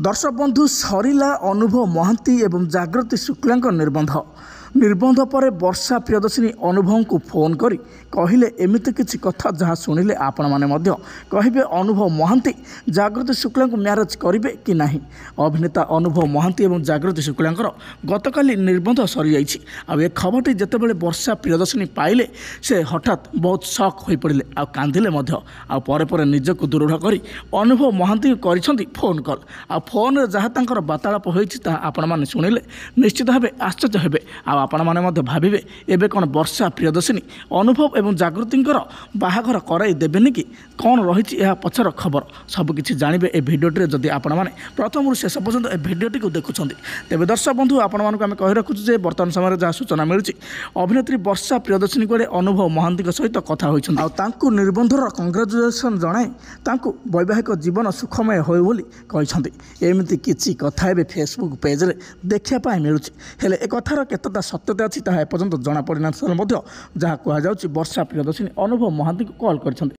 दर्शक बंधु सरिला अनुभव महांती एवं जागृति शुक्ला निबंध पर वर्षा प्रियदर्शिनी अनुभव को फोन करी कहले एमती किसी कथा जहाँ शुणिले आपण मैंने कहे अनुभव महांती जागृति शुक्ला को म्यारेज करेंगे कि नहीं। अभिनेता अनुभव महांती एवं जागृति शुक्ला गतकाली निबंध सरी जाइए खबरटी जितेबाला वर्षा प्रियदर्शिनी पाइले से हठात बहुत शक हो पड़े आ कांदिले पर निजक दृढ़ कर अनुभव महांती कर फोन कॉल आ फोन जहाँ वार्तालाप होता आपण मैंने शुणिले निश्चित भाव आश्चर्य हेबे आपण मैंने भावे एवं कौन वर्षा प्रियदर्शिनी अनुभव एवं जागृतिंकर बाहाघर कराई देवेनि कि कौन रही पछर खबर सबकि जानवे ए भिडियोटी जदि आपण मैंने प्रथम शेष पर्यंत ए भिडियोटी को देखुं तेज दर्शक बंधु आपण मानक आम कही रखुचे बर्तमान समय जहाँ सूचना मिली अभिनेत्री वर्षा प्रियदर्शिनी को अनुभव महांती सहित कथा होती निबंधर कंग्राचुलेसन जनाई वैवाहिक जीवन सुखमय हो एमती किसी कथा फेसबुक पेज देखा मिलूँ हेले ए कथार केतटा सत्यता अच्छी ताहा एपर्यंत जनापड़ी ना जहाँ कहुच्छी वर्षा प्रियदर्शिनी अनुभव महांती को कॉल कर